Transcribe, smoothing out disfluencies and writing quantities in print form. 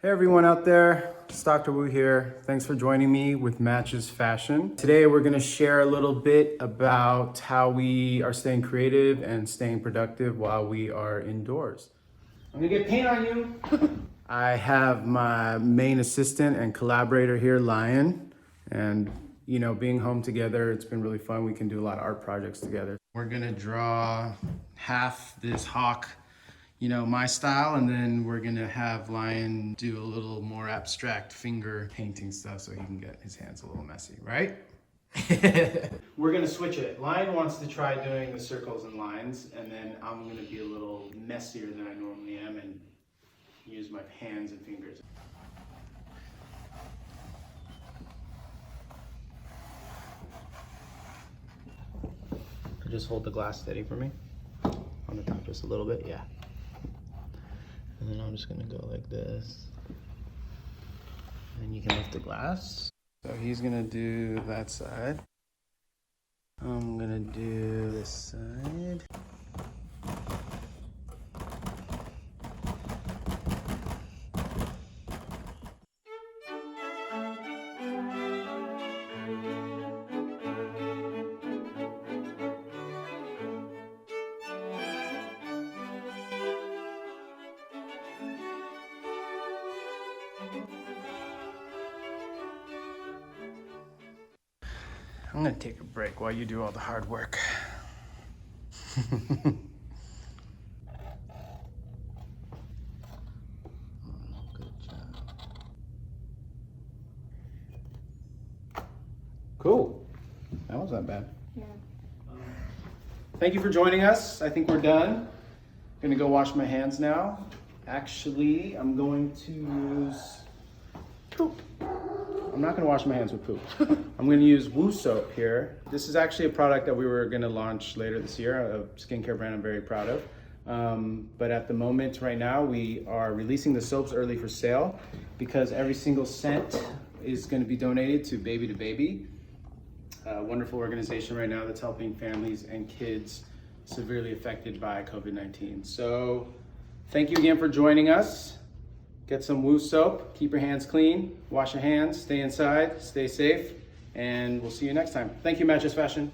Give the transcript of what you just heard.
Hey everyone out there, it's Dr. Wu here. Thanks for joining me with Matches Fashion. Today we're gonna share a little bit about how we are staying creative and staying productive while we are indoors. I'm gonna get paint on you. I have my main assistant and collaborator here, Lyon. And you know, being home together, it's been really fun. We can do a lot of art projects together. We're gonna draw half this hawk, you know, my style, and then we're gonna have Lyon do a little more abstract finger painting stuff so he can get his hands a little messy, right? We're gonna switch it. Lyon wants to try doing the circles and lines, and then I'm gonna be a little messier than I normally am and use my hands and fingers. Just hold the glass steady for me on the top just a little bit, yeah. And then I'm just gonna go like this. And you can lift the glass. So he's gonna do that side. I'm gonna do this side. I'm gonna take a break while you do all the hard work. Good job. Cool. That wasn't bad. Yeah. Thank you for joining us. I think we're done. I'm gonna go wash my hands now. Actually, I'm going to use poop. I'm not gonna wash my hands with poop. I'm gonna use Wu soap here. This is actually a product that we were gonna launch later this year, a skincare brand I'm very proud of. But at the moment right now, we are releasing the soaps early for sale because every single cent is gonna be donated to Baby to Baby, a wonderful organization right now that's helping families and kids severely affected by COVID-19. So thank you again for joining us. Get some Wu soap, keep your hands clean, wash your hands, stay inside, stay safe, and we'll see you next time. Thank you, Matches Fashion.